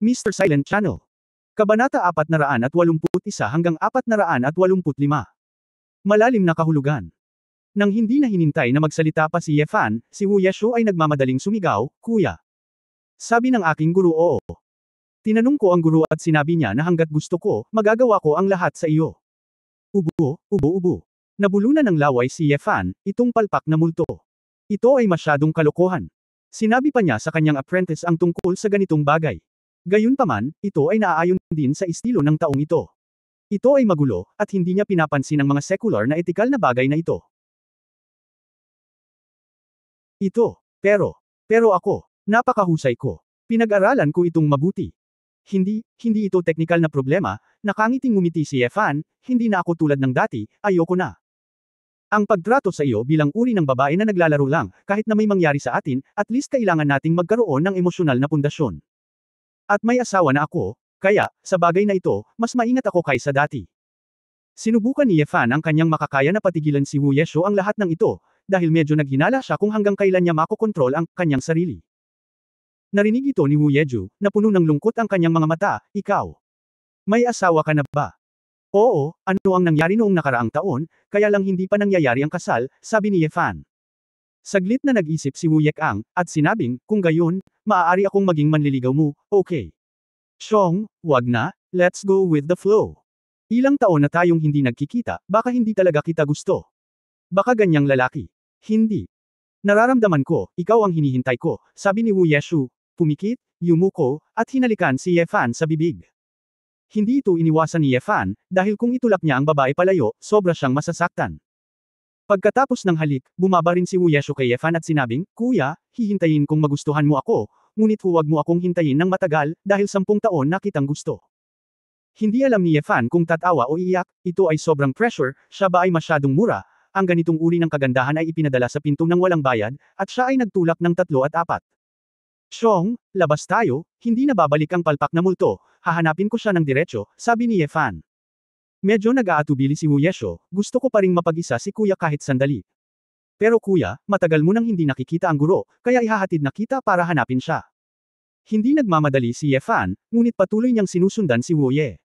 Mr. Silent Channel. Kabanata 481 hanggang 485. Malalim na kahulugan. Nang hindi na hinintay na magsalita pa si Ye Fan, si Wu Yeshu ay nagmamadaling sumigaw, "Kuya." Sabi ng aking guru, "Oo." Tinanong ko ang guru at sinabi niya na hanggat gusto ko, magagawa ko ang lahat sa iyo. Ubo, ubo, ubo. Nabulunan ng laway si Ye Fan, itong palpak na multo. Ito ay masyadong kalokohan. Sinabi pa niya sa kanyang apprentice ang tungkol sa ganitong bagay. Gayunpaman, ito ay naaayon din sa estilo ng taong ito. Ito ay magulo, at hindi niya pinapansin ang mga secular na etikal na bagay na ito. Pero ako, napakahusay ko. Pinag-aralan ko itong mabuti. Hindi ito teknikal na problema, nakangiting ngumiti si Ye Fan, hindi na ako tulad ng dati, ayoko na. Ang pagtrato sa iyo bilang uri ng babae na naglalaro lang, kahit na may mangyari sa atin, at least kailangan nating magkaroon ng emosyonal na pundasyon. At may asawa na ako, kaya, sa bagay na ito, mas maingat ako kaysa dati. Sinubukan ni Ye Fan ang kanyang makakaya na patigilan si Wu Yeshu ang lahat ng ito, dahil medyo naghinala siya kung hanggang kailan niya makokontrol ang kanyang sarili. Narinig ito ni Wu Yeju, na puno ng lungkot ang kanyang mga mata, "Ikaw. May asawa ka na ba?" "Oo, ano ang nangyari noong nakaraang taon, kaya lang hindi pa nangyayari ang kasal," sabi ni Ye Fan. Saglit na nag-isip si Wu Yekang, at sinabing, "Kung gayon, maaari akong maging manliligaw mo, okay?" "Chong, wag na, let's go with the flow. Ilang taon na tayong hindi nagkikita, baka hindi talaga kita gusto. Baka ganyang lalaki. Hindi. Nararamdaman ko, ikaw ang hinihintay ko," sabi ni Wu Yeshu, pumikit, yumuko, at hinalikan si Ye Fan sa bibig. Hindi ito iniwasan ni Ye Fan, dahil kung itulak niya ang babae palayo, sobra siyang masasaktan. Pagkatapos ng halik, bumaba rin si Wu Yeshu kay Ye Fan at sinabing, "Kuya, hihintayin kong magustuhan mo ako, ngunit huwag mo akong hintayin ng matagal, dahil 10 taon na kitang gusto." Hindi alam ni Ye Fan kung tatawa o iiyak, ito ay sobrang pressure, siya ba ay masyadong mura, ang ganitong uri ng kagandahan ay ipinadala sa pinto ng walang bayad, at siya ay nagtulak ng 3 at 4. "Chong, labas tayo, hindi na babalik ang palpak na multo, hahanapin ko siya ng diretso," sabi ni Ye Fan. Medyo nag-aatubili si Wu Yeshu, "Gusto ko pa ring mapag-isa si kuya kahit sandali. Pero kuya, matagal mo nang hindi nakikita ang guro, kaya ihahatid na kita para hanapin siya." Hindi nagmamadali si Ye Fan, ngunit patuloy niyang sinusundan si Wu Ye.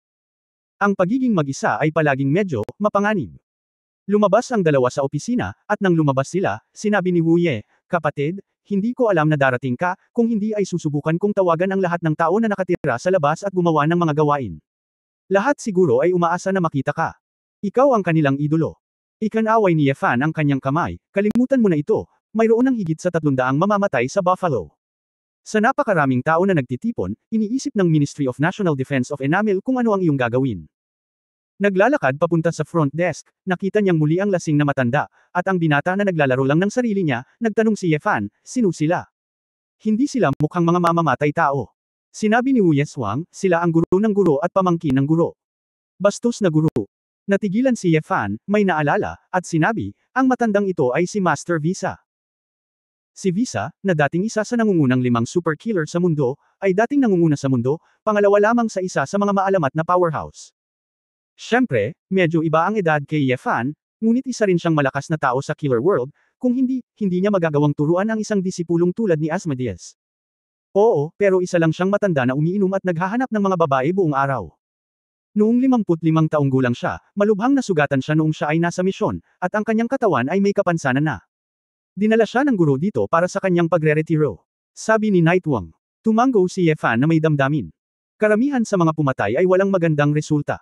Ang pagiging mag-isa ay palaging medyo mapanganib. Lumabas ang dalawa sa opisina, at nang lumabas sila, sinabi ni Wu Ye, "Kapatid, hindi ko alam na darating ka, kung hindi ay susubukan kong tawagan ang lahat ng tao na nakatira sa labas at gumawa ng mga gawain. Lahat siguro ay umaasa na makita ka. Ikaw ang kanilang idolo." Ikanaway ni Ye Fan ang kanyang kamay, "Kalimutan mo na ito, mayroon ng higit sa 300 mamamatay sa Buffalo. Sa napakaraming tao na nagtitipon, iniisip ng Ministry of National Defense of Enamel kung ano ang iyong gagawin." Naglalakad papunta sa front desk, nakita niyang muli ang lasing na matanda, at ang binata na naglalaro lang ng sarili niya, nagtanong si Ye Fan, "Sino sila?" "Hindi sila mukhang mga mamamatay tao." Sinabi ni Wu Yeswang, "Sila ang guro ng guro at pamangkin ng guro." Bastos na guro. Natigilan si Ye Fan, may naalala, at sinabi, ang matandang ito ay si Master Visa. Si Visa, na dating isa sa nangungunang 5 super killer sa mundo, ay dating nangunguna sa mundo, pangalawa lamang sa isa sa mga maalamat na powerhouse. Siyempre, medyo iba ang edad kay Ye Fan, ngunit isa rin siyang malakas na tao sa killer world, kung hindi niya magagawang turuan ang isang disipulong tulad ni Asmodeus. Oo, pero isa lang siyang matanda na umiinom at naghahanap ng mga babae buong araw. Noong 55 taong gulang siya, malubhang nasugatan siya noong siya ay nasa misyon, at ang kanyang katawan ay may kapansanan na. Dinala siya ng guro dito para sa kanyang pagre-retiro. Sabi ni Nightwang. Tumango si Ye Fan na may damdamin. Karamihan sa mga pumatay ay walang magandang resulta.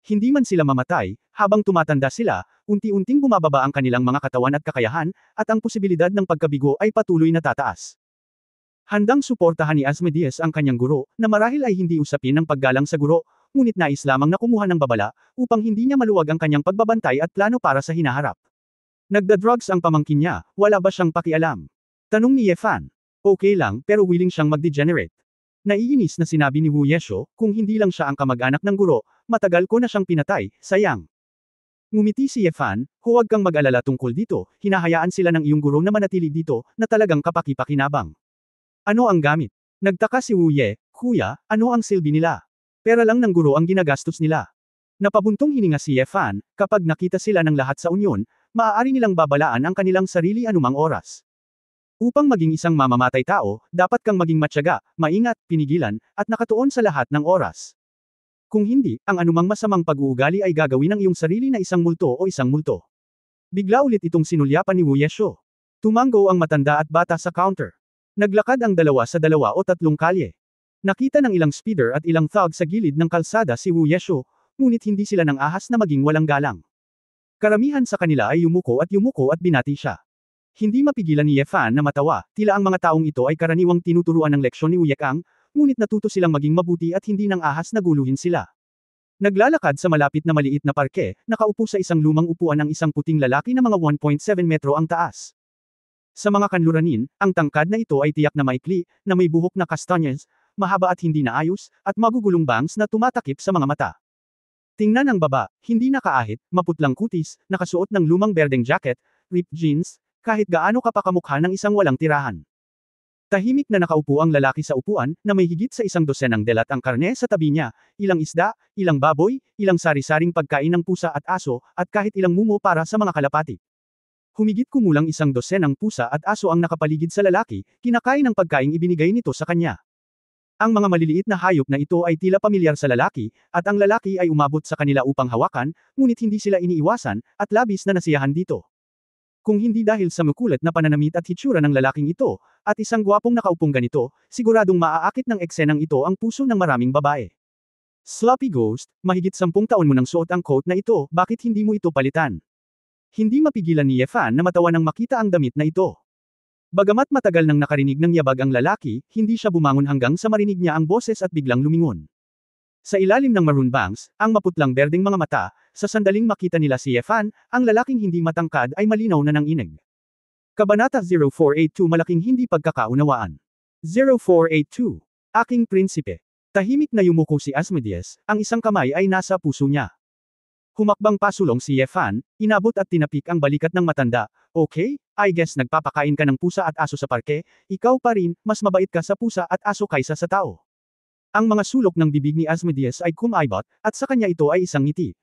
Hindi man sila mamatay, habang tumatanda sila, unti-unting bumababa ang kanilang mga katawan at kakayahan, at ang posibilidad ng pagkabigo ay patuloy na tataas. Handang suportahan ni Asmodeus ang kanyang guro, na marahil ay hindi usapin ng paggalang sa guro, ngunit nais lamang na kumuha ng babala, upang hindi niya maluwag ang kanyang pagbabantay at plano para sa hinaharap. Nagda-drugs ang pamangkin niya, wala ba siyang pakialam? Tanong ni Ye Fan. Okay lang, pero willing siyang mag-degenerate. Naiinis na sinabi ni Wu Yeshu, kung hindi lang siya ang kamag-anak ng guro, matagal ko na siyang pinatay, sayang. Ngumiti si Ye Fan, huwag kang mag-alala tungkol dito, hinahayaan sila ng iyong guro na manatili dito, na talagang kapaki-pakinabang. Ano ang gamit? Nagtaka si Wu Ye, "Kuya, ano ang silbi nila? Pera lang ng guro ang ginagastos nila." Napabuntong hininga si Ye Fan, kapag nakita sila ng lahat sa unyon, maaari nilang babalaan ang kanilang sarili anumang oras. Upang maging isang mamamatay tao, dapat kang maging matyaga, maingat, pinigilan, at nakatuon sa lahat ng oras. Kung hindi, ang anumang masamang pag-uugali ay gagawin ng iyong sarili na isang multo o isang multo. Bigla ulit itong sinulyapan ni Wu Yeshu. Tumango ang matanda at bata sa counter. Naglakad ang dalawa sa dalawa o tatlong kalye. Nakita ng ilang speeder at ilang thug sa gilid ng kalsada si Wu Yeshu, ngunit hindi sila nang ahas na maging walang galang. Karamihan sa kanila ay yumuko at binati siya. Hindi mapigilan ni Ye Fan na matawa, tila ang mga taong ito ay karaniwang tinuturuan ng leksyon ni Wu Yekang, ngunit natuto silang maging mabuti at hindi nang ahas na guluhin sila. Naglalakad sa malapit na maliit na parke, nakaupo sa isang lumang upuan ng isang puting lalaki na mga 1.7 metro ang taas. Sa mga kanluranin, ang tangkad na ito ay tiyak na maikli, na may buhok na kastanyes, mahaba at hindi naayos, at magugulong bangs na tumatakip sa mga mata. Tingnan ang baba, hindi nakaahit, maputlang kutis, nakasuot ng lumang berdeng jacket, ripped jeans, kahit gaano ka pa kamukha ng isang walang tirahan. Tahimik na nakaupo ang lalaki sa upuan, na may higit sa 100 delat ang karne sa tabi niya, ilang isda, ilang baboy, ilang sari-saring pagkain ng pusa at aso, at kahit ilang mumo para sa mga kalapati. Humigit kumulang 100 pusa at aso ang nakapaligid sa lalaki, kinakain ng pagkaing ibinigay nito sa kanya. Ang mga maliliit na hayop na ito ay tila pamilyar sa lalaki, at ang lalaki ay umabot sa kanila upang hawakan, ngunit hindi sila iniiwasan, at labis na nasiyahan dito. Kung hindi dahil sa makulat na pananamit at hitsura ng lalaking ito, at isang gwapong nakaupong ganito, siguradong maaakit ng eksenang ito ang puso ng maraming babae. Sloppy Ghost, mahigit 10 taon mo nang suot ang coat na ito, bakit hindi mo ito palitan? Hindi mapigilan ni Ye Fan na matawa nang makita ang damit na ito. Bagamat matagal nang nakarinig ng yabag ang lalaki, hindi siya bumangon hanggang sa marinig niya ang boses at biglang lumingon. Sa ilalim ng maroon bangs, ang maputlang berdeng mga mata, sa sandaling makita nila si Ye Fan, ang lalaking hindi matangkad ay malinaw na nanginig. Kabanata 0482 Malaking hindi pagkakaunawaan. 0482. Aking prinsipe. Tahimik na yumuko si Asmodeus, ang isang kamay ay nasa puso niya. Humakbang pasulong si Ye Fan, inabot at tinapik ang balikat ng matanda. Okay, I guess nagpapakain ka ng pusa at aso sa parke, ikaw pa rin, mas mabait ka sa pusa at aso kaysa sa tao. Ang mga sulok ng bibig ni Asmodeus ay kumaibot, at sa kanya ito ay isang ngiti.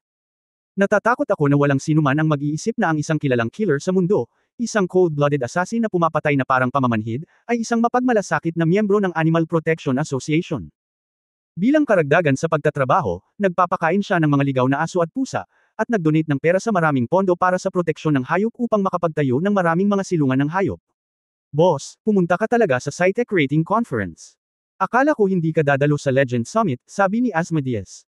Natatakot ako na walang sinuman ang mag-iisip na ang isang kilalang killer sa mundo, isang cold-blooded assassin na pumapatay na parang pamamanhid, ay isang mapagmalasakit na miyembro ng Animal Protection Association. Bilang karagdagan sa pagtatrabaho, nagpapakain siya ng mga ligaw na aso at pusa, at nag-donate ng pera sa maraming pondo para sa proteksyon ng hayop upang makapagtayo ng maraming mga silungan ng hayop. Boss, pumunta ka talaga sa SciTech Rating Conference. Akala ko hindi ka dadalo sa Legend Summit, sabi ni Asmodeus.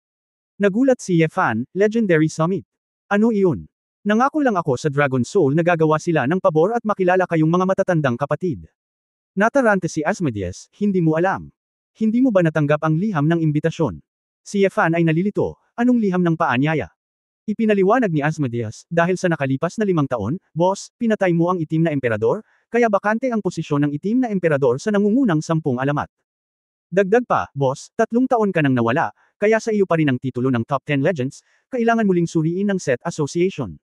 Nagulat si Ye Fan, Legendary Summit. Ano iyon? Nangako lang ako sa Dragon Soul na gagawa sila ng pabor at makilala kayong mga matatandang kapatid. Natarante si Asmodeus, hindi mo alam. Hindi mo ba natanggap ang liham ng imbitasyon? Si Ye Fan ay nalilito, anong liham ng paanyaya? Ipinaliwanag ni Asmodeus, dahil sa nakalipas na 5 taon, boss, pinatay mo ang itim na emperador, kaya bakante ang posisyon ng itim na emperador sa nangungunang 10 alamat. Dagdag pa, boss, 3 taon ka nang nawala, kaya sa iyo pa rin ang titulo ng Top 10 Legends, kailangan muling suriin ng SET Association.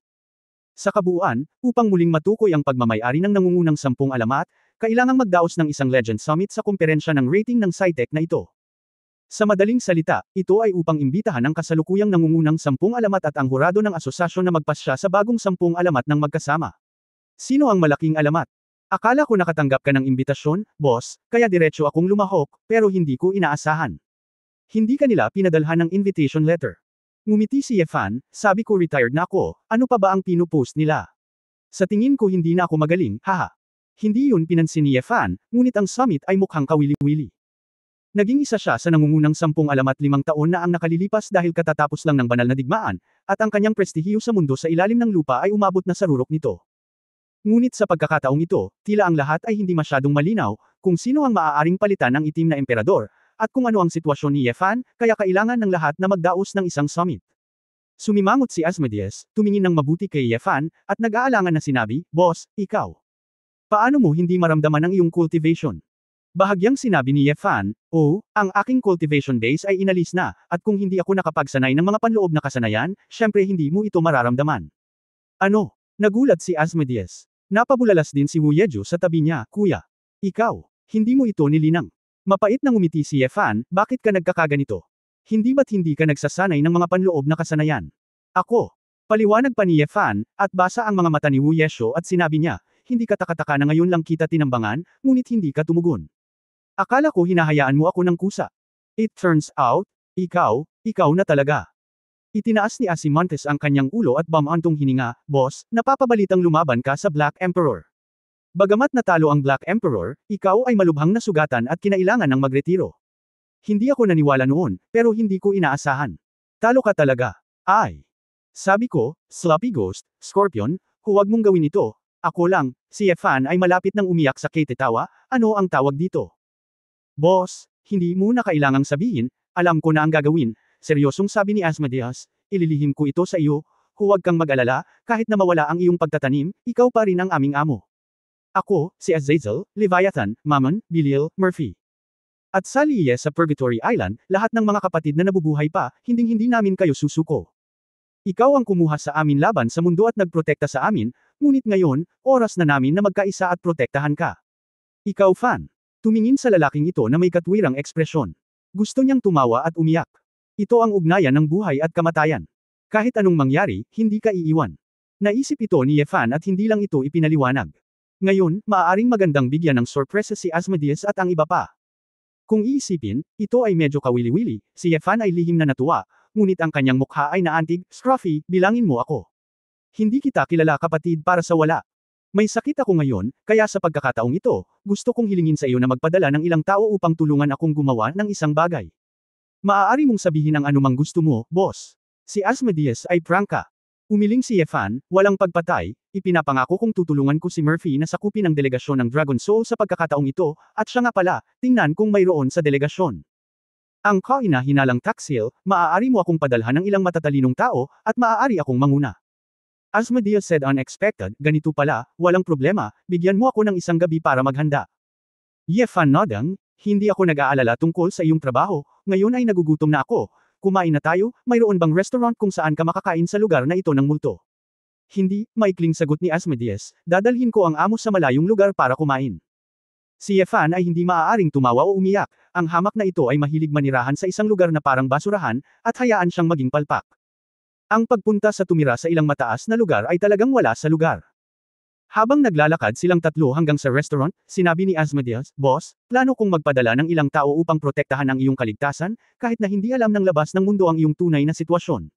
Sa kabuuan, upang muling matukoy ang pagmamayari ng nangungunang 10 alamat, kailangang magdaos ng isang Legend Summit sa kumperensya ng rating ng SciTech na ito. Sa madaling salita, ito ay upang imbitahan ang kasalukuyang nangungunang 10 alamat at ang hurado ng asosasyon na magpasya sa bagong 10 alamat ng magkasama. Sino ang malaking alamat? Akala ko nakatanggap ka ng imbitasyon, boss, kaya diretso akong lumahok, pero hindi ko inaasahan. Hindi kanila pinadalhan ng invitation letter. Ngumiti si Ye Fan, sabi ko retired na ako, ano pa ba ang pinupost nila? Sa tingin ko hindi na ako magaling, haha. Hindi yun pinansin ni Ye Fan, ngunit ang summit ay mukhang kawili-wili. Naging isa siya sa nangungunang 10 alamat 5 taon na ang nakalilipas dahil katatapos lang ng banal na digmaan, at ang kanyang prestihiyo sa mundo sa ilalim ng lupa ay umabot na sa rurok nito. Ngunit sa pagkakataong ito, tila ang lahat ay hindi masyadong malinaw, kung sino ang maaaring palitan ng itim na emperador, at kung ano ang sitwasyon ni Ye Fan, kaya kailangan ng lahat na magdaos ng isang summit. Sumimangot si Asmodeus, tumingin ng mabuti kay Ye Fan, at nag-aalangan na sinabi, boss, ikaw. Paano mo hindi maramdaman ang iyong cultivation? Bahagyang sinabi ni Ye Fan, oh, ang aking cultivation days ay inalis na, at kung hindi ako nakapagsanay ng mga panloob na kasanayan, syempre hindi mo ito mararamdaman. Ano? Nagulat si Asmodeus. Napabulalas din si Wu Yeju sa tabi niya, kuya. Ikaw, hindi mo ito nilinang. Mapait na ngumiti si Ye Fan, bakit ka nagkakaganito? Hindi ba't hindi ka nagsasanay ng mga panloob na kasanayan? Ako. Paliwanag pa ni Ye Fan, at basa ang mga mata ni Wu Yeshu at sinabi niya, hindi ka taka-taka na ngayon lang kita tinambangan, ngunit hindi ka tumugon. Akala ko hinahayaan mo ako ng kusa. It turns out, ikaw na talaga. Itinaas ni Asimontes ang kanyang ulo at bumantong hininga, boss, napapabalitang lumaban ka sa Black Emperor. Bagamat natalo ang Black Emperor, ikaw ay malubhang nasugatan at kinailangan ng magretiro. Hindi ako naniwala noon, pero hindi ko inaasahan. Talo ka talaga. Ay. Sabi ko, Sloppy Ghost, Scorpion, huwag mong gawin ito. Ako lang, si Efan ay malapit nang umiyak sa ketetawa, ano ang tawag dito? Boss, hindi mo na kailangang sabihin, alam ko na ang gagawin. Seryosong sabi ni Asmodeus, ililihim ko ito sa iyo, huwag kang mag-alala, kahit na mawala ang iyong pagtatanim, ikaw pa rin ang aming amo. Ako, si Azazel, Leviathan, Mammon, Belial, Murphy. At sa liye sa Purgatory Island, lahat ng mga kapatid na nabubuhay pa, hinding-hindi namin kayo susuko. Ikaw ang kumuha sa amin laban sa mundo at nagprotekta sa amin, ngunit ngayon, oras na namin na magkaisa at protektahan ka. Ikaw fan. Tumingin sa lalaking ito na may katwirang ekspresyon. Gusto niyang tumawa at umiyak. Ito ang ugnayan ng buhay at kamatayan. Kahit anong mangyari, hindi ka iiwan. Naisip ito ni Efan at hindi lang ito ipinaliwanag. Ngayon, maaaring magandang bigyan ng sorpresa si Asmodeus at ang iba pa. Kung iisipin, ito ay medyo kawili-wili, si Efan ay lihim na natuwa, ngunit ang kanyang mukha ay naantig, Scruffy, bilangin mo ako. Hindi kita kilala kapatid para sa wala. May sakit ako ngayon, kaya sa pagkakataong ito, gusto kong hilingin sa iyo na magpadala ng ilang tao upang tulungan akong gumawa ng isang bagay. Maaari mong sabihin ang anumang gusto mo, boss. Si Asmodeus ay prangka. Umiling si Efan, walang pagpatay, ipinapangako kong tutulungan ko si Murphy na sakupin ang delegasyon ng Dragon Soul sa pagkakataong ito, at siya nga pala, tingnan kung mayroon sa delegasyon. Ang kaina-hinalang Taxil, maaari mo akong padalhan ng ilang matatalinong tao, at maaari akong manguna. Asmodeus said unexpected, ganito pala, walang problema, bigyan mo ako ng isang gabi para maghanda. Efan nodang, hindi ako nag-aalala tungkol sa iyong trabaho, ngayon ay nagugutom na ako, kumain na tayo, mayroon bang restaurant kung saan ka makakain sa lugar na ito ng multo? Hindi, maikling sagot ni Asmodeus, dadalhin ko ang amo sa malayong lugar para kumain. Si Efan ay hindi maaaring tumawa o umiyak, ang hamak na ito ay mahilig manirahan sa isang lugar na parang basurahan, at hayaan siyang maging palpak. Ang pagpunta sa tumira sa ilang mataas na lugar ay talagang wala sa lugar. Habang naglalakad silang tatlo hanggang sa restaurant, sinabi ni Asmodeus, Boss, plano kong magpadala ng ilang tao upang protektahan ang iyong kaligtasan, kahit na hindi alam ng labas ng mundo ang iyong tunay na sitwasyon.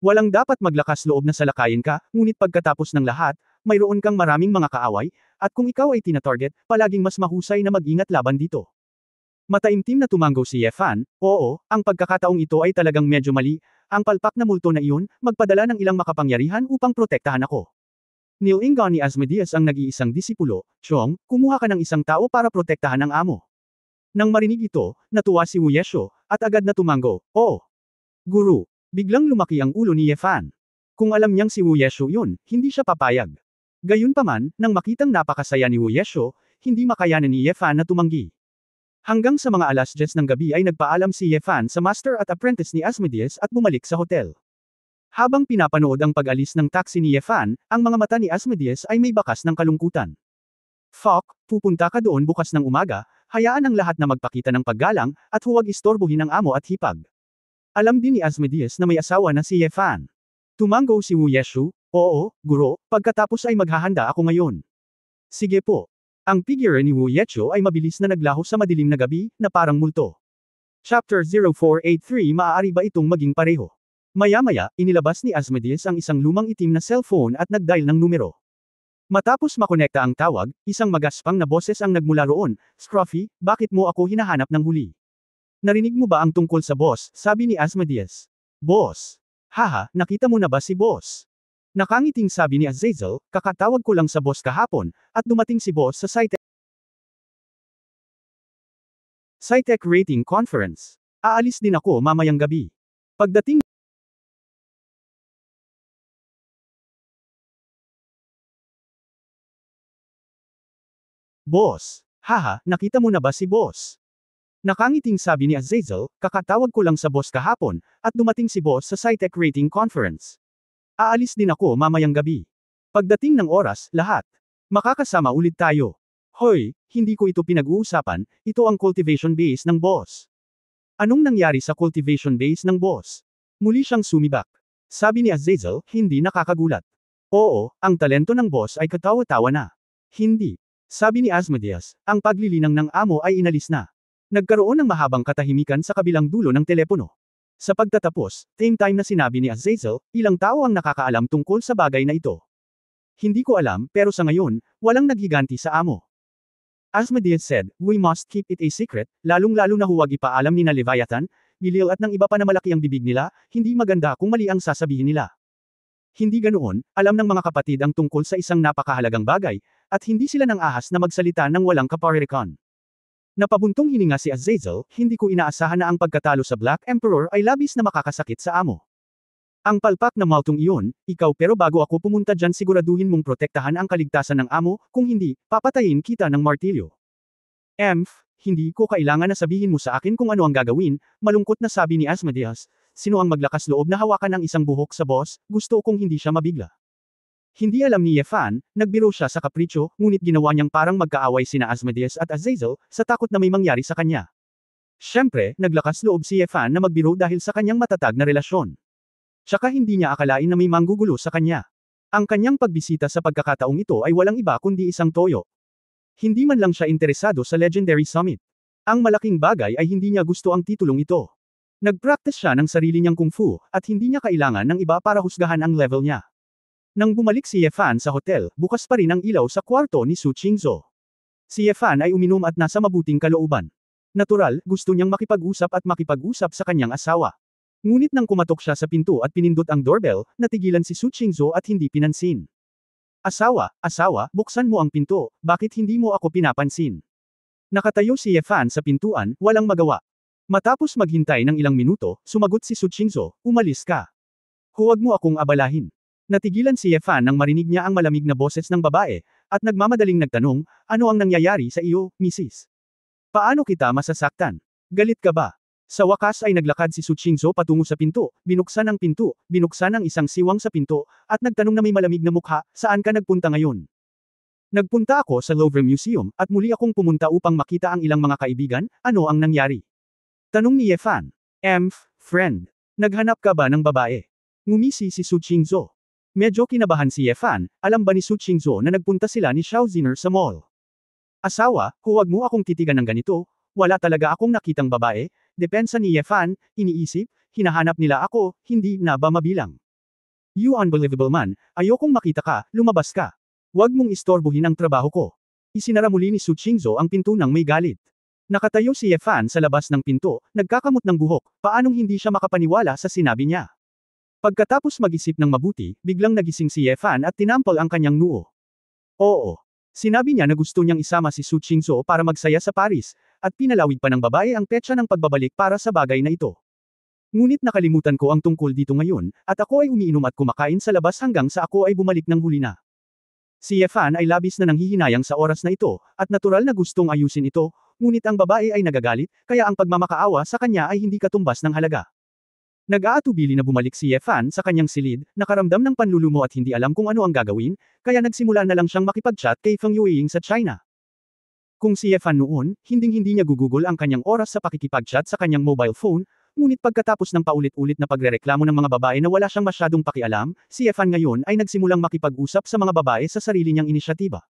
Walang dapat maglakas loob na salakayin ka, ngunit pagkatapos ng lahat, mayroon kang maraming mga kaaway, at kung ikaw ay tinatarget, palaging mas mahusay na mag-ingat laban dito. Mataimtim na tumango si Efan, oo, ang pagkakataong ito ay talagang medyo mali, ang palpak na multo na iyon, magpadala ng ilang makapangyarihan upang protektahan ako. Nilingon ni Asmodeus ang nag-iisang disipulo, Chong, kumuha ka ng isang tao para protektahan ang amo. Nang marinig ito, natuwa si Wu Yesho, at agad na tumango, oo. Guru, biglang lumaki ang ulo ni Efan. Kung alam niyang si Wu Yesho yun, hindi siya papayag. Gayunpaman, nang makitang napakasaya ni Wu Yesho, hindi makayanan ni Efan na tumanggi. Hanggang sa mga 10:00 ng gabi ay nagpaalam si Efan sa master at apprentice ni Asmodeus at bumalik sa hotel. Habang pinapanood ang pag-alis ng taxi ni Efan, ang mga mata ni Asmodeus ay may bakas ng kalungkutan. Fuck, pupunta ka doon bukas ng umaga, hayaan ang lahat na magpakita ng paggalang, at huwag istorbohin ang amo at hipag. Alam din ni Asmodeus na may asawa na si Efan. Tumango si Wu Yeshu, oo, guro, pagkatapos ay maghahanda ako ngayon. Sige po. Ang figure ni Wu Yeshu ay mabilis na naglaho sa madilim na gabi, na parang multo. Chapter 0483 Maaari ba itong maging pareho? Maya-maya, inilabas ni Asmodeus ang isang lumang itim na cellphone at nag-dial ng numero. Matapos makonekta ang tawag, isang magaspang na boses ang nagmula roon, Scruffy, bakit mo ako hinahanap ng huli? Narinig mo ba ang tungkol sa boss, sabi ni Asmodeus. Boss? Haha, nakita mo na ba si boss? Nakangiting sabi ni Azazel, kakatawag ko lang sa boss kahapon, at dumating si boss sa SciTech Rating Conference. Aalis din ako mamayang gabi. Pagdating Boss. Haha, nakita mo na ba si boss? Nakangiting sabi ni Azazel, kakatawag ko lang sa boss kahapon, at dumating si boss sa SciTech Rating Conference. Aalis din ako mamayang gabi. Pagdating ng oras, lahat. Makakasama ulit tayo. Hoy, hindi ko ito pinag-uusapan, ito ang cultivation base ng boss. Anong nangyari sa cultivation base ng boss? Muli siyang sumibak. Sabi ni Azazel, hindi nakakagulat. Oo, ang talento ng boss ay katawa-tawa na. Hindi. Sabi ni Asmodeus, ang paglilinang ng amo ay inalis na. Nagkaroon ng mahabang katahimikan sa kabilang dulo ng telepono. Sa pagtatapos, same time na sinabi ni Azazel, ilang tao ang nakakaalam tungkol sa bagay na ito. Hindi ko alam, pero sa ngayon, walang naghiganti sa amo. Asmodeus said, we must keep it a secret, lalong-lalo na huwag ipaalam ni na Leviathan, Bilil at ng iba pa na malaki ang bibig nila, hindi maganda kung mali ang sasabihin nila. Hindi ganoon, alam ng mga kapatid ang tungkol sa isang napakahalagang bagay, at hindi sila nang ahas na magsalita ng walang kaparirikan. Napabuntong hininga si Azazel, hindi ko inaasahan na ang pagkatalo sa Black Emperor ay labis na makakasakit sa amo. Ang palpak na maltong iyon, ikaw pero bago ako pumunta dyan siguraduhin mong protektahan ang kaligtasan ng amo, kung hindi, papatayin kita ng martilyo. Hindi ko kailangan na sabihin mo sa akin kung ano ang gagawin, malungkot na sabi ni Asmodeus, sino ang maglakas loob na hawakan ang isang buhok sa boss, gusto kong hindi siya mabigla. Hindi alam ni Yefan, nagbiro siya sa kapritsyo, ngunit ginawa niyang parang magkaaway sina Asmodeus at Azazel, sa takot na may mangyari sa kanya. Siyempre, naglakas loob si Yefan na magbiro dahil sa kanyang matatag na relasyon. Tsaka hindi niya akalain na may manggugulo sa kanya. Ang kanyang pagbisita sa pagkakataong ito ay walang iba kundi isang toyo. Hindi man lang siya interesado sa Legendary Summit. Ang malaking bagay ay hindi niya gusto ang titulong ito. Nag-practice siya ng sarili niyang kung fu, at hindi niya kailangan ng iba para husgahan ang level niya. Nang bumalik si Yefan sa hotel, bukas pa rin ang ilaw sa kwarto ni Su Qingzhou. Si Yefan ay uminom at nasa mabuting kalooban. Natural, gusto niyang makipag-usap sa kanyang asawa. Ngunit nang kumatok siya sa pinto at pinindot ang doorbell, natigilan si Su Qingzhou at hindi pinansin. Asawa, buksan mo ang pinto, bakit hindi mo ako pinapansin? Nakatayo si Yefan sa pintuan, walang magawa. Matapos maghintay ng ilang minuto, sumagot si Su Qingzhou, umalis ka. Huwag mo akong abalahin. Natigilan si Yefan nang marinig niya ang malamig na boses ng babae, at nagmamadaling nagtanong, ano ang nangyayari sa iyo, Mrs. Paano kita masasaktan? Galit ka ba? Sa wakas ay naglakad si Su Qingzhou patungo sa pinto, binuksan ang pinto, binuksan ang isang siwang sa pinto, at nagtanong na may malamig na mukha, saan ka nagpunta ngayon? Nagpunta ako sa Louvre Museum, at muli akong pumunta upang makita ang ilang mga kaibigan, ano ang nangyari? Tanong ni Yefan. Friend. Naghanap ka ba ng babae? Ngumisi si Su Qingzhou. Medyo kinabahan si Yefan, alam ba ni Su Qingzhou na nagpunta sila ni Xiao Ziner sa mall? Asawa, huwag mo akong titigan ng ganito, wala talaga akong nakitang babae, depensa ni Yefan, iniisip, hinahanap nila ako, hindi na ba mabilang? You unbelievable man, ayokong makita ka, lumabas ka. Huwag mong istorbohin ang trabaho ko. Isinara muli ni Su Qingzhou ang pinto ng may galit. Nakatayo si Yefan sa labas ng pinto, nagkakamot ng buhok, paanong hindi siya makapaniwala sa sinabi niya. Pagkatapos mag-isip ng mabuti, biglang nagising si Yefan at tinampal ang kanyang noo. Oo. Sinabi niya na gusto niyang isama si Su Qingzhou para magsaya sa Paris, at pinalawig pa ng babae ang petsa ng pagbabalik para sa bagay na ito. Ngunit nakalimutan ko ang tungkol dito ngayon, at ako ay umiinom at kumakain sa labas hanggang sa ako ay bumalik ng huli na. Si Yefan ay labis na nanghihinayang sa oras na ito, at natural na gustong ayusin ito, ngunit ang babae ay nagagalit, kaya ang pagmamakaawa sa kanya ay hindi katumbas ng halaga. Nag-aatubili na bumalik si Yefan sa kanyang silid, nakaramdam ng panlulumo at hindi alam kung ano ang gagawin, kaya nagsimula na lang siyang makipag-chat kay Feng Yueying sa China. Kung si Yefan noon, hinding-hindi niya gugugol ang kanyang oras sa pakikipag-chat sa kanyang mobile phone, ngunit pagkatapos ng paulit-ulit na pagrereklamo ng mga babae na wala siyang masyadong pakialam, si Yefan ngayon ay nagsimulang makipag-usap sa mga babae sa sarili niyang inisyatiba.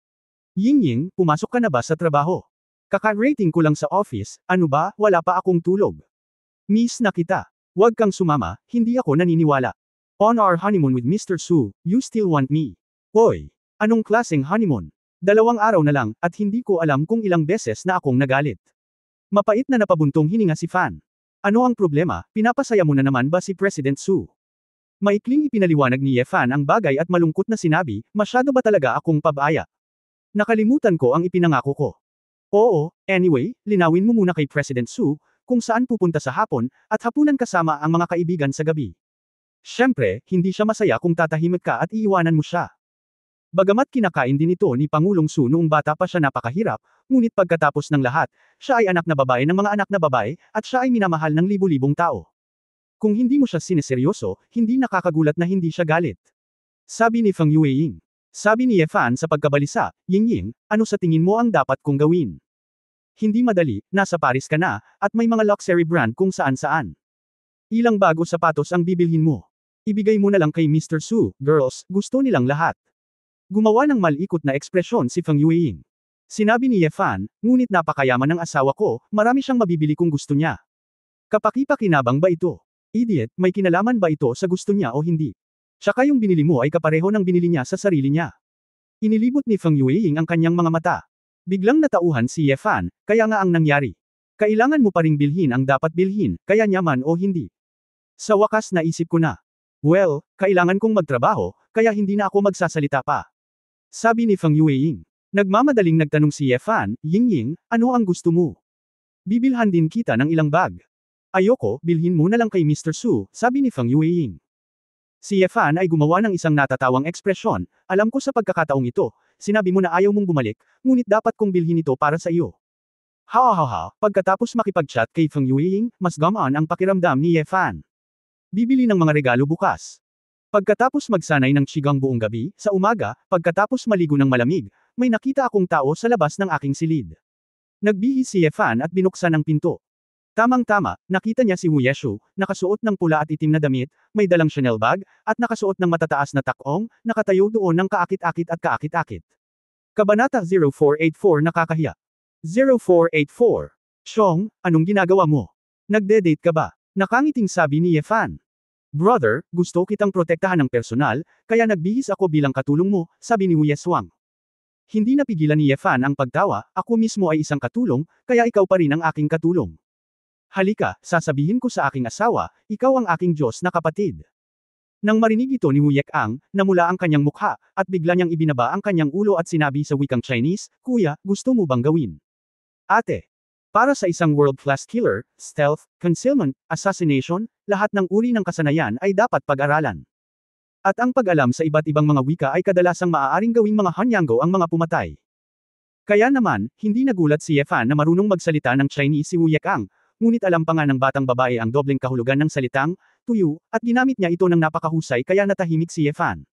Yingying, pumasok ka na ba sa trabaho? Kaka-rating ko lang sa office, ano ba, wala pa akong tulog. Miss na kita. Huwag kang sumama, hindi ako naniniwala. On our honeymoon with Mr. Su, you still want me. Hoy! Anong klaseng honeymoon? 2 araw na lang, at hindi ko alam kung ilang beses na akong nagalit. Mapait na napabuntong hininga si Fan. Ano ang problema, pinapasaya mo na naman ba si President Su? Maikling ipinaliwanag ni Yefan ang bagay at malungkot na sinabi, masyado ba talaga akong pabaya? Nakalimutan ko ang ipinangako ko. Oo, anyway, linawin mo muna kay President Su, kung saan pupunta sa hapon, at hapunan kasama ang mga kaibigan sa gabi. Siyempre, hindi siya masaya kung tatahimik ka at iiwanan mo siya. Bagamat kinakain din ito ni Pangulong Su noong bata pa siya napakahirap, ngunit pagkatapos ng lahat, siya ay anak na babae ng mga anak na babae, at siya ay minamahal ng libu-libong tao. Kung hindi mo siya sineseryoso, hindi nakakagulat na hindi siya galit. Sabi ni Feng Yueying. Sabi ni Yefan sa pagkabalisa, Yingying, ano sa tingin mo ang dapat kong gawin? Hindi madali, nasa Paris ka na, at may mga luxury brand kung saan-saan. Ilang bago sapatos ang bibilhin mo. Ibigay mo na lang kay Mr. Su, girls, gusto nilang lahat. Gumawa ng malikot na ekspresyon si Feng Yueying. Sinabi ni Ye Fan, ngunit napakayaman ng asawa ko, marami siyang mabibili kung gusto niya. Kapaki-pakinabang ba ito? Idiot, may kinalaman ba ito sa gusto niya o hindi? Tsaka yung binili mo ay kapareho ng binili niya sa sarili niya. Inilibot ni Feng Yueying ang kanyang mga mata. Biglang natauhan si Ye Fan, kaya nga ang nangyari. Kailangan mo pa ring bilhin ang dapat bilhin, kaya nyaman o hindi. Sa wakas naisip ko na. Well, kailangan kong magtrabaho, kaya hindi na ako magsasalita pa. Sabi ni Feng Yueying. Nagmamadaling nagtanong si Ye Fan, Yingying, ano ang gusto mo? Bibilhan din kita ng ilang bag. Ayoko, bilhin mo na lang kay Mr. Su, sabi ni Feng Yueying. Si Ye Fan ay gumawa ng isang natatawang ekspresyon, alam ko sa pagkakataong ito, sinabi mo na ayaw mong bumalik, ngunit dapat kong bilhin ito para sa iyo. Pagkatapos makipag-chat kay Feng Yueying, mas gamaan ang pakiramdam ni Ye Fan. Bibili ng mga regalo bukas. Pagkatapos magsanay ng tsigang buong gabi, sa umaga, pagkatapos maligo ng malamig, may nakita akong tao sa labas ng aking silid. Nagbihis si Ye Fan at binuksan ang pinto. Tamang-tama, nakita niya si Wu Yeshu, nakasuot ng pula at itim na damit, may dalang Chanel bag, at nakasuot ng matataas na takong, nakatayo doon ng kaakit-akit at kaakit-akit. Kabanata 0484 Nakakahiya. 0484. Chong, anong ginagawa mo? Nagde-date ka ba? Nakangiting sabi ni Ye Fan. Brother, gusto kitang protektahan ng personal, kaya nagbihis ako bilang katulong mo, sabi ni Wu Yeswang. Hindi napigilan ni Ye Fan ang pagtawa, ako mismo ay isang katulong, kaya ikaw pa rin ang aking katulong. Halika, sasabihin ko sa aking asawa, ikaw ang aking Diyos na kapatid. Nang marinig ito ni Wu Yekang, namula ang kanyang mukha, at bigla niyang ibinaba ang kanyang ulo at sinabi sa wikang Chinese, Kuya, gusto mo bang gawin? Ate. Para sa isang world-class killer, stealth, concealment, assassination, lahat ng uri ng kasanayan ay dapat pag-aralan. At ang pag-alam sa iba't ibang mga wika ay kadalasang maaaring gawing mga hanyanggo ang mga pumatay. Kaya naman, hindi nagulat si Ye Fan na marunong magsalita ng Chinese si Wu Yekang, ngunit alam pa nga ng batang babae ang dobleng kahulugan ng salitang, tuyo, at ginamit niya ito ng napakahusay kaya natahimik si Ye Fan.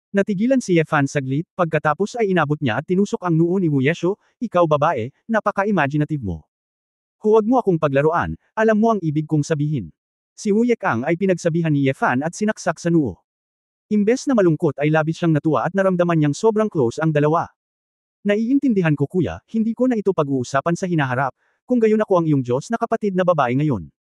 Natigilan si Ye Fan saglit, pagkatapos ay inabot niya at tinusok ang noo ni Wu Yeshu, ikaw babae, napaka-imaginative mo. Huwag mo akong paglaruan, alam mo ang ibig kong sabihin. Si Wu Yekang ay pinagsabihan ni Ye Fan at sinaksak sa noo. Imbes na malungkot ay labis siyang natuwa at naramdaman niyang sobrang close ang dalawa. Naiintindihan ko kuya, hindi ko na ito pag-uusapan sa hinaharap, kung gayon ako ang iyong Diyos na kapatid na babae ngayon.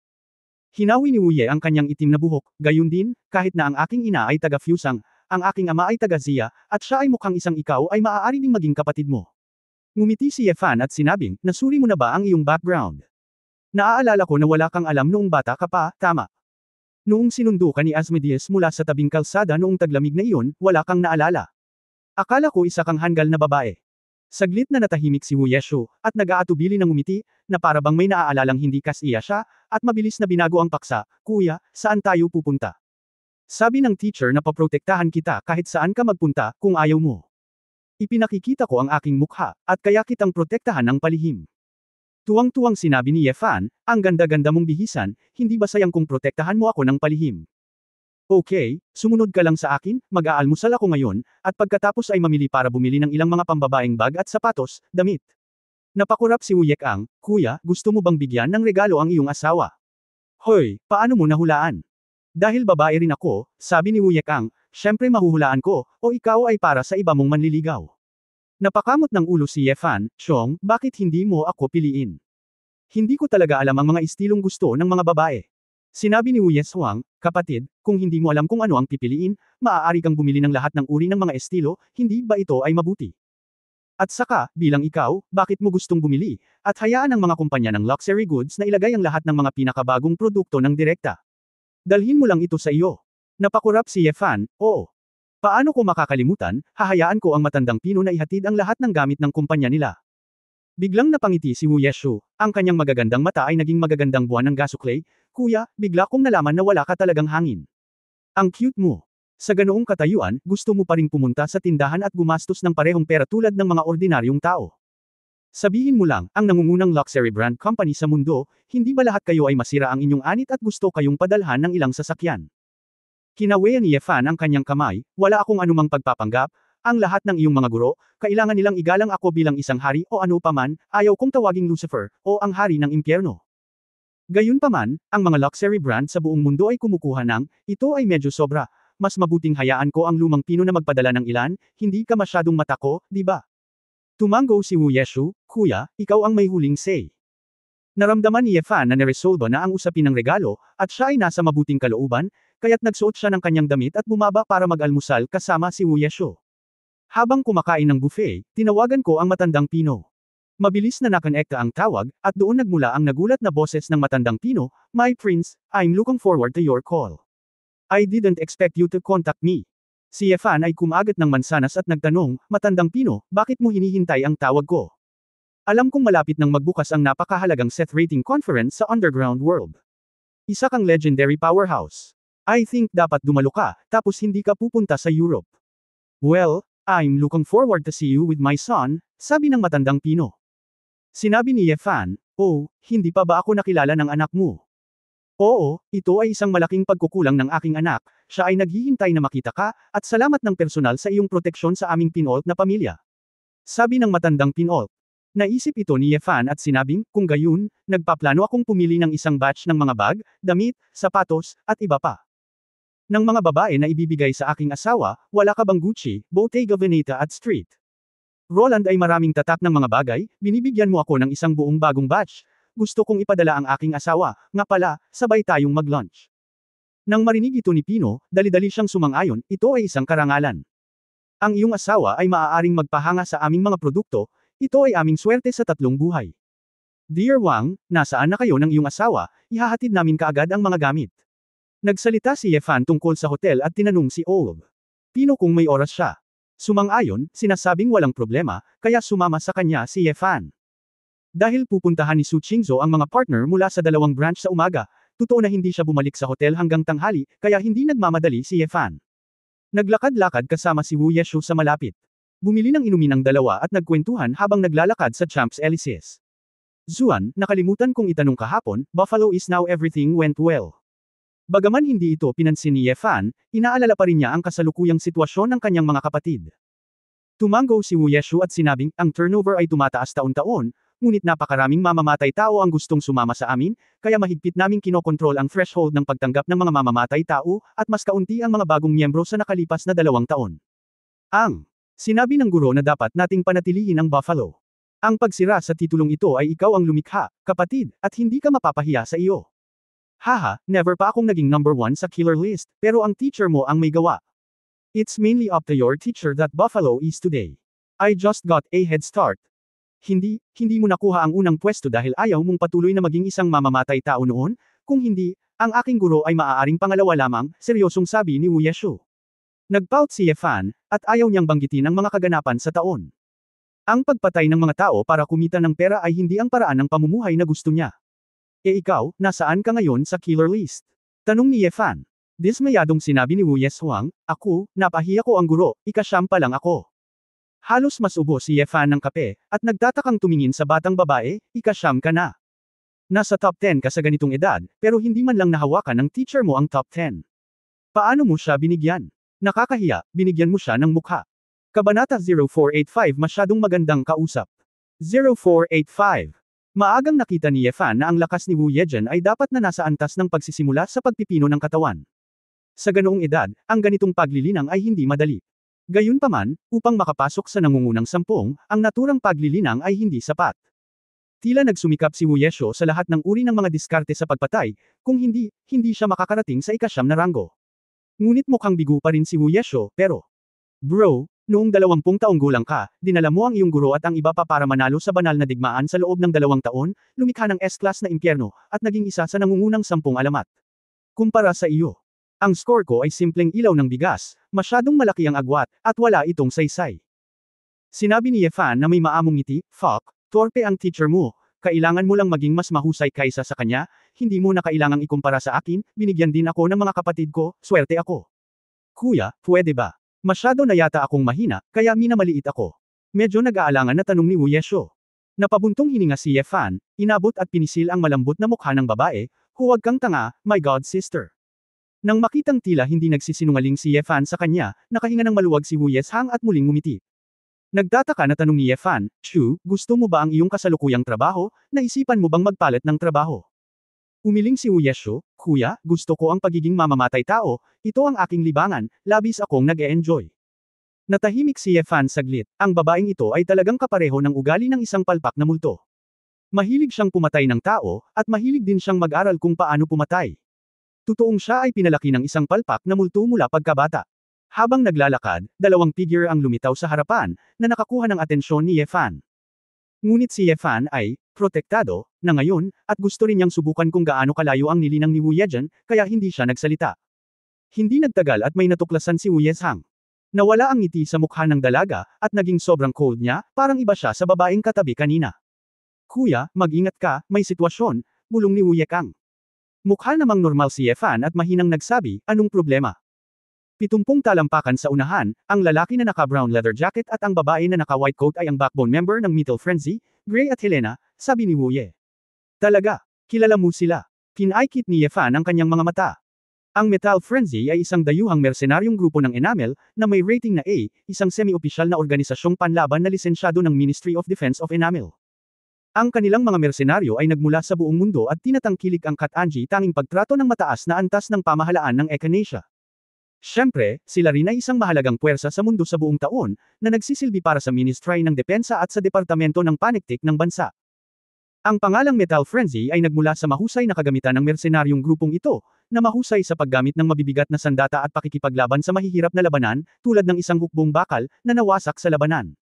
Hinawi ni Wu Ye ang kanyang itim na buhok, gayon din, kahit na ang aking ina ay taga-Fusang, ang aking ama ay taga-Zia, at siya ay mukhang isang ikaw ay maaari ding maging kapatid mo. Ngumiti si Ye Fan at sinabing, nasuri mo na ba ang iyong background? Naaalala ko na wala kang alam noong bata ka pa, tama. Noong sinundo ka ni Asmodeus mula sa tabing kalsada noong taglamig na iyon, wala kang naalala. Akala ko isa kang hanggal na babae. Saglit na natahimik si Wu Yeshu, at nag-aatubili ng ngumiti, na para bang may naaalalang hindi kasiya siya, at mabilis na binago ang paksa, Kuya, saan tayo pupunta? Sabi ng teacher na paprotektahan kita kahit saan ka magpunta, kung ayaw mo. Ipinakikita ko ang aking mukha, at kaya kitang protektahan ng palihim. Tuwang-tuwang sinabi ni Ye Fan, ang ganda-ganda mong bihisan, hindi ba sayang kung protektahan mo ako ng palihim? Okay, sumunod ka lang sa akin, mag-aalmusal ako ngayon, at pagkatapos ay mamili para bumili ng ilang mga pambabaeng bag at sapatos, damit. Napakurap si Wu Yekang, Kuya, gusto mo bang bigyan ng regalo ang iyong asawa? Hoy, paano mo nahulaan? Dahil babae rin ako, sabi ni Wu Yekang, syempre mahuhulaan ko, o ikaw ay para sa iba mong manliligaw. Napakamot ng ulo si Ye Fan, Chong, bakit hindi mo ako piliin? Hindi ko talaga alam ang mga istilong gusto ng mga babae. Sinabi ni Wu Yeswang, kapatid, kung hindi mo alam kung ano ang pipiliin, maaari kang bumili ng lahat ng uri ng mga estilo, hindi ba ito ay mabuti? At saka, bilang ikaw, bakit mo gustong bumili, at hayaan ang mga kumpanya ng luxury goods na ilagay ang lahat ng mga pinakabagong produkto ng direkta? Dalhin mo lang ito sa iyo. Napakurap si Ye Fan, oo. Paano ko makakalimutan, hahayaan ko ang matandang Pino na ihatid ang lahat ng gamit ng kumpanya nila. Biglang napangiti si Wu Yeshu, ang kanyang magagandang mata ay naging magagandang buwan ng gasuklay, Kuya, bigla kong nalaman na wala ka talagang hangin. Ang cute mo. Sa ganoong katayuan, gusto mo pa ring pumunta sa tindahan at gumastos ng parehong pera tulad ng mga ordinaryong tao. Sabihin mo lang, ang nangungunang luxury brand company sa mundo, hindi ba lahat kayo ay masira ang inyong anit at gusto kayong padalhan ng ilang sasakyan? Kinawean ni Ye Fan ang kanyang kamay, wala akong anumang pagpapanggap, ang lahat ng iyong mga guro, kailangan nilang igalang ako bilang isang hari o ano paman, ayaw kong tawaging Lucifer, o ang hari ng impyerno. Gayunpaman, ang mga luxury brand sa buong mundo ay kumukuha ng, ito ay medyo sobra, mas mabuting hayaan ko ang lumang Pino na magpadala ng ilan, hindi ka masyadong matako, di ba? Tumango si Wu Yeshu, kuya, ikaw ang may huling say. Naramdaman ni Ye Fan na neresolba na ang usapin ng regalo, at siya ay nasa mabuting kalooban, kaya't nagsuot siya ng kanyang damit at bumaba para mag-almusal kasama si Wu Yeshu. Habang kumakain ng buffet, tinawagan ko ang matandang Pino. Mabilis na nakonekta ang tawag, at doon nagmula ang nagulat na boses ng matandang Pino, "My prince, I'm looking forward to your call. I didn't expect you to contact me." Si Ye Fan ay kumagat ng mansanas at nagtanong, "Matandang Pino, bakit mo hinihintay ang tawag ko? Alam kong malapit nang magbukas ang napakahalagang Seth Rating Conference sa Underground World. Isa kang legendary powerhouse. I think dapat dumalo ka, tapos hindi ka pupunta sa Europe." "Well, I'm looking forward to see you with my son," sabi ng matandang Pino. Sinabi ni Ye Fan, "Oh, hindi pa ba ako nakilala ng anak mo?" "Oo, ito ay isang malaking pagkukulang ng aking anak, siya ay naghihintay na makita ka, at salamat ng personal sa iyong proteksyon sa aming Pinolt na pamilya." Sabi ng matandang Pinolt. Naisip ito ni Ye Fan at sinabing, "Kung gayon, nagpaplano akong pumili ng isang batch ng mga bag, damit, sapatos, at iba pa. Ng mga babae na ibibigay sa aking asawa, wala ka bang Gucci, Bottega Veneta at Street Roland ay maraming tatak ng mga bagay, binibigyan mo ako ng isang buong bagong batch. Gusto kong ipadala ang aking asawa, nga pala, sabay tayong mag-lunch." Nang marinig ito ni Pino, dali-dali siyang sumang-ayon, ito ay isang karangalan. "Ang iyong asawa ay maaaring magpahanga sa aming mga produkto, ito ay aming swerte sa tatlong buhay. Dear Wang, nasaan na kayo ng iyong asawa, ihahatid namin kaagad ang mga gamit." Nagsalita si Ye Fan tungkol sa hotel at tinanong si Olv Pino kung may oras siya. Sumang-ayon, sinasabing walang problema, kaya sumama sa kanya si Ye Fan. Dahil pupuntahan ni Su Qingzhou ang mga partner mula sa dalawang branch sa umaga, totoo na hindi siya bumalik sa hotel hanggang tanghali, kaya hindi nagmamadali si Ye Fan. Naglakad-lakad kasama si Wu Yeshu sa malapit. Bumili ng inumin ang dalawa at nagkwentuhan habang naglalakad sa Champs-Élysées. "Zuan, nakalimutan kong itanong kahapon, Buffalo is now everything went well." Bagaman hindi ito pinansin ni Ye Fan, inaalala pa rin niya ang kasalukuyang sitwasyon ng kanyang mga kapatid. Tumango si Wu Yeshu at sinabing, "Ang turnover ay tumataas taon-taon, ngunit napakaraming mamamatay tao ang gustong sumama sa amin, kaya mahigpit naming kinokontrol ang threshold ng pagtanggap ng mga mamamatay tao, at mas kaunti ang mga bagong miyembro sa nakalipas na 2 taon. Sinabi ng guro na dapat nating panatilihin ang Buffalo. Ang pagsira sa titulong ito ay ikaw ang lumikha, kapatid, at hindi ka mapapahiya sa iyo. Haha, never pa akong naging number 1 sa killer list, pero ang teacher mo ang may gawa. It's mainly up to your teacher that Buffalo is today. I just got a head start." Hindi mo nakuha ang unang pwesto dahil ayaw mong patuloy na maging isang mamamatay tao noon, kung hindi, ang aking guro ay maaaring pangalawa lamang, seryosong sabi ni Wu Yeshu. Nagpout si Ye Fan, at ayaw niyang banggitin ang mga kaganapan sa taon. Ang pagpatay ng mga tao para kumita ng pera ay hindi ang paraan ng pamumuhay na gusto niya. "Eh ikaw, nasaan ka ngayon sa killer list?" tanong ni Ye Fan. Dismayadong sinabi ni Wu Yeshuang, "Ako, napahiya ko ang guro, ika-9 pa lang ako." Halos mas ubo si Ye Fan ng kape, at nagtatakang tumingin sa batang babae, "Ika-9 ka na. Nasa top 10 ka sa ganitong edad, pero hindi man lang nahawakan ng teacher mo ang top 10. Paano mo siya binigyan? Nakakahiya, binigyan mo siya ng mukha." Kabanata 0485 Masyadong magandang kausap. 0485. Maagang nakita ni Ye Fan na ang lakas ni Wu Yejian ay dapat na nasa antas ng pagsisimula sa pagpipino ng katawan. Sa ganoong edad, ang ganitong paglilinang ay hindi madali. Gayunpaman, upang makapasok sa nangungunang 10, ang naturang paglilinang ay hindi sapat. Tila nagsumikap si Wu Yeshu sa lahat ng uri ng mga diskarte sa pagpatay, kung hindi siya makakarating sa ika-9 na ranggo. Ngunit mukhang bigo pa rin si Wu Yeshu, pero, "Bro, noong 20 taong gulang ka, dinala mo ang iyong guro at ang iba pa para manalo sa banal na digmaan sa loob ng 2 taon, lumikha ng S-class na impyerno, at naging isa sa nangungunang 10 alamat. Kumpara sa iyo, ang score ko ay simpleng ilaw ng bigas, masyadong malaki ang agwat, at wala itong saysay." Sinabi ni Ye Fan na may maamong ngiti, "Fuck, torpe ang teacher mo, kailangan mo lang maging mas mahusay kaysa sa kanya, hindi mo na kailangang ikumpara sa akin, binigyan din ako ng mga kapatid ko, swerte ako. Kuya, pwede ba? Masyado na yata akong mahina, kaya minamaliit ako." Medyo nag-aalangan na tanong ni Wu Yeshu. Napabuntong hininga si Ye Fan, inabot at pinisil ang malambot na mukha ng babae, "Huwag kang tanga, my god sister." Nang makitang tila hindi nagsisinungaling si Ye Fan sa kanya, nakahinga ng maluwag si Wu Yeshang at muling ngumiti. Nagtataka na tanong ni Ye Fan, "Chu, gusto mo ba ang iyong kasalukuyang trabaho, naisipan mo bang magpalit ng trabaho?" Umiling si Uesho, "Kuya, gusto ko ang pagiging mamamatay tao, ito ang aking libangan, labis akong nag-e-enjoy." Natahimik si Yefan saglit, ang babaeng ito ay talagang kapareho ng ugali ng isang palpak na multo. Mahilig siyang pumatay ng tao, at mahilig din siyang mag-aral kung paano pumatay. Totoong siya ay pinalaki ng isang palpak na multo mula pagkabata. Habang naglalakad, dalawang figure ang lumitaw sa harapan, na nakakuha ng atensyon ni Yefan. Ngunit si Yefan ay, protektado, na ngayon, at gusto rin niyang subukan kung gaano kalayo ang nilinang ni Wu Yejian, kaya hindi siya nagsalita. Hindi nagtagal at may natuklasan si Wu Yezhang. Nawala ang ngiti sa mukha ng dalaga, at naging sobrang cold niya, parang iba siya sa babaeng katabi kanina. "Kuya, mag-ingat ka, may sitwasyon," bulong ni Wu Yekang. Mukha namang normal si Yefan at mahinang nagsabi, "Anong problema?" 70 talampakan sa unahan, ang lalaki na naka-brown leather jacket at ang babae na naka-white coat ay ang backbone member ng Metal Frenzy, Gray at Helena, sabi ni Wu Ye. "Talaga? Kilala mo sila?" Pinaikit ni Yefan ang kanyang mga mata. Ang Metal Frenzy ay isang dayuhang mersenaryong grupo ng Enamel, na may rating na A, isang semi-opisyal na organisasyong panlaban na lisensyado ng Ministry of Defense of Enamel. Ang kanilang mga mersenaryo ay nagmula sa buong mundo at tinatangkilik ang Kat-Anji tanging pagtrato ng mataas na antas ng pamahalaan ng Echinacea. Siyempre, sila rin ay isang mahalagang puwersa sa mundo sa buong taon, na nagsisilbi para sa Ministry ng Depensa at sa Departamento ng Paniktik ng bansa. Ang pangalang Metal Frenzy ay nagmula sa mahusay na kagamitan ng mersenaryong grupong ito, na mahusay sa paggamit ng mabibigat na sandata at pakikipaglaban sa mahihirap na labanan, tulad ng isang hukbong bakal, na nawasak sa labanan.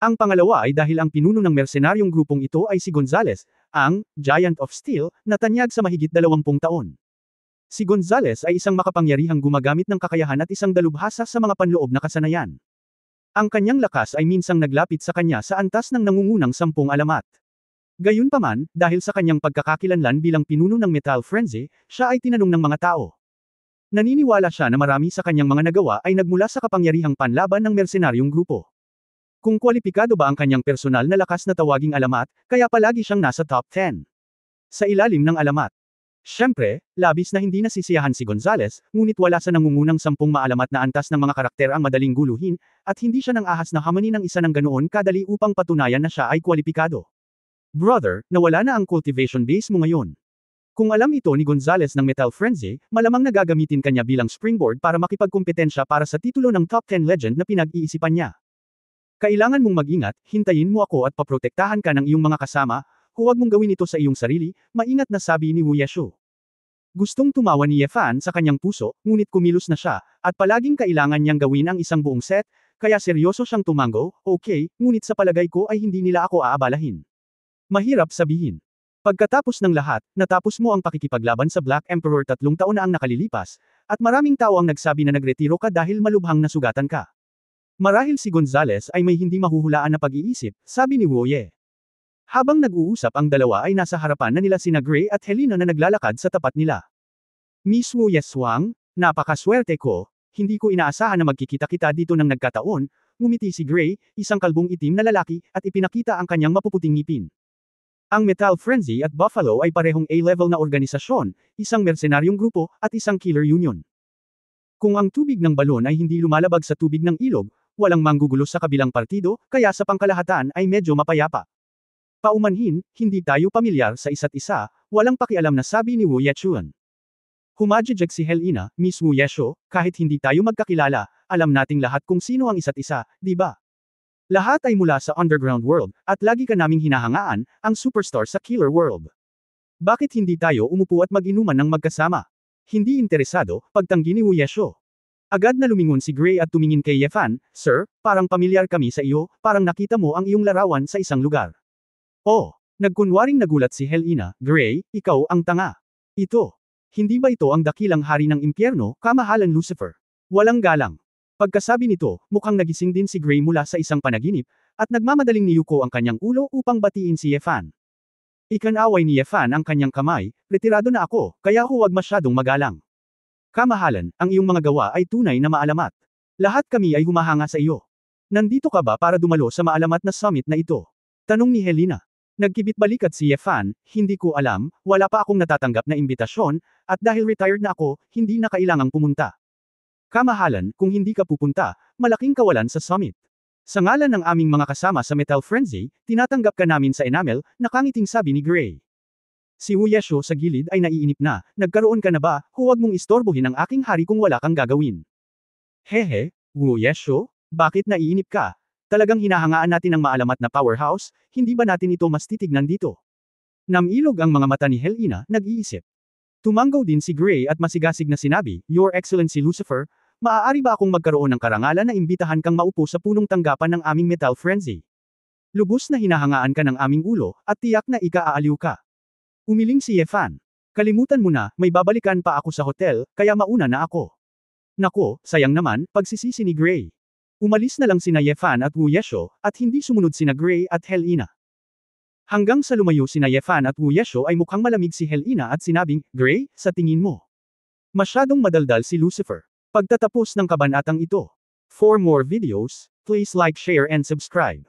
Ang pangalawa ay dahil ang pinuno ng mersenaryong grupong ito ay si Gonzales, ang Giant of Steel, na tanyag sa mahigit 20 taon. Si Gonzales ay isang makapangyarihang gumagamit ng kakayahan at isang dalubhasa sa mga panloob na kasanayan. Ang kanyang lakas ay minsang naglapit sa kanya sa antas ng nangungunang 10 alamat. Gayunpaman, dahil sa kanyang pagkakakilanlan bilang pinuno ng Metal Frenzy, siya ay tinanong ng mga tao. Naniniwala siya na marami sa kanyang mga nagawa ay nagmula sa kapangyarihang panlaban ng mersenaryong grupo. Kung kwalipikado ba ang kanyang personal na lakas na tawaging alamat, kaya palagi siyang nasa top 10. Sa ilalim ng alamat. Siyempre, labis na hindi nasisiyahan si Gonzales, ngunit wala sa nangungunang 10 maalamat na antas ng mga karakter ang madaling guluhin, at hindi siya nang ahas na hamanin ng isa ng ganoon kadali upang patunayan na siya ay kwalipikado. "Brother, nawala na ang cultivation base mo ngayon." Kung alam ito ni Gonzales ng Metal Frenzy, malamang nagagamitin kanya bilang springboard para makipagkumpetensya para sa titulo ng top 10 legend na pinag-iisipan niya. "Kailangan mong mag-ingat, hintayin mo ako at paprotektahan ka ng iyong mga kasama, huwag mong gawin ito sa iyong sarili," maingat na sabi ni Wu Yeshu. Gustong tumawa ni Yefan sa kanyang puso, ngunit kumilos na siya, at palaging kailangan niyang gawin ang isang buong set, kaya seryoso siyang tumango, "Okay, ngunit sa palagay ko ay hindi nila ako aabalahin." Mahirap sabihin. Pagkatapos ng lahat, natapos mo ang pakikipaglaban sa Black Emperor 3 taon na ang nakalilipas, at maraming tao ang nagsabi na nagretiro ka dahil malubhang nasugatan ka. Marahil si Gonzales ay may hindi mahuhulaan na pag-iisip, sabi ni Wu Ye. Habang nag-uusap ang dalawa ay nasa harapan na nila sina Gray at Helena na naglalakad sa tapat nila. "Miss Wu Yeswang, napakaswerte ko, hindi ko inaasahan na magkikita-kita dito ng nagkataon," ngumiti si Gray, isang kalbong itim na lalaki, at ipinakita ang kanyang mapuputing ngipin. Ang Metal Frenzy at Buffalo ay parehong A-level na organisasyon, isang mersenaryong grupo, at isang killer union. Kung ang tubig ng balon ay hindi lumalabag sa tubig ng ilog, walang manggugulo sa kabilang partido, kaya sa pangkalahatan ay medyo mapayapa. Paumanhin, hindi tayo pamilyar sa isa't isa, walang pakialam na sabi ni Wu Yechuan. Humajijek si Helena, "Miss Wu Yesho, kahit hindi tayo magkakilala, alam nating lahat kung sino ang isa't isa, di ba? Lahat ay mula sa underground world, at lagi ka naming hinahangaan, ang superstar sa killer world. Bakit hindi tayo umupo at mag-inuman ng magkasama?" Hindi interesado, pagtanggi ni Wu Yesho. Agad na lumingon si Gray at tumingin kay Yefan, "Sir, parang pamilyar kami sa iyo, parang nakita mo ang iyong larawan sa isang lugar." "Oh." Nagkunwaring nagulat si Helena, "Gray, ikaw ang tanga. Ito. Hindi ba ito ang dakilang hari ng impyerno, kamahalan Lucifer?" Walang galang. Pagkasabi nito, mukhang nagising din si Gray mula sa isang panaginip, at nagmamadaling niyuko ang kanyang ulo upang batiin si Yefan. Ikanaway ni Yefan ang kanyang kamay, "Retirado na ako, kaya huwag masyadong magalang. Kamahalan, ang iyong mga gawa ay tunay na maalamat. Lahat kami ay humahanga sa iyo. Nandito ka ba para dumalo sa maalamat na summit na ito?" Tanong ni Helena. Nagkibit balikat si Yefan, "Hindi ko alam, wala pa akong natatanggap na imbitasyon, at dahil retired na ako, hindi na kailangang pumunta. Kamahalan, kung hindi ka pupunta, malaking kawalan sa summit. Sa ngalan ng aming mga kasama sa Metal Frenzy, tinatanggap ka namin sa Enamel, nakangiting sabi ni Gray. Si Wu Yesho sa gilid ay naiinip na, nagkaroon ka na ba, huwag mong istorbohin ang aking hari kung wala kang gagawin. Hehe, Wu Yesho, bakit naiinip ka? Talagang hinahangaan natin ang maalamat na powerhouse, hindi ba natin ito mas titignan dito? Namilog ang mga mata ni Helena, nag-iisip. Tumanggaw din si Gray at masigasig na sinabi, Your Excellency Lucifer, maaari ba akong magkaroon ng karangalan na imbitahan kang maupo sa punong tanggapan ng aming Metal Frenzy? Lubos na hinahangaan ka ng aming ulo, at tiyak na ika-aaliw ka. Umiling si Yefan. Kalimutan mo na, may babalikan pa ako sa hotel, kaya mauna na ako. Nako, sayang naman, pagsisisi ni Gray. Umalis na lang sina Yefan at Wu Yesho, at hindi sumunod sina Gray at Helena. Hanggang sa lumayo sina Yefan at Wu Yesho ay mukhang malamig si Helena at sinabing, Gray, sa tingin mo. Masyadong madaldal si Lucifer. Pagtatapos ng kabanatang ito. For more videos, please like, share and subscribe.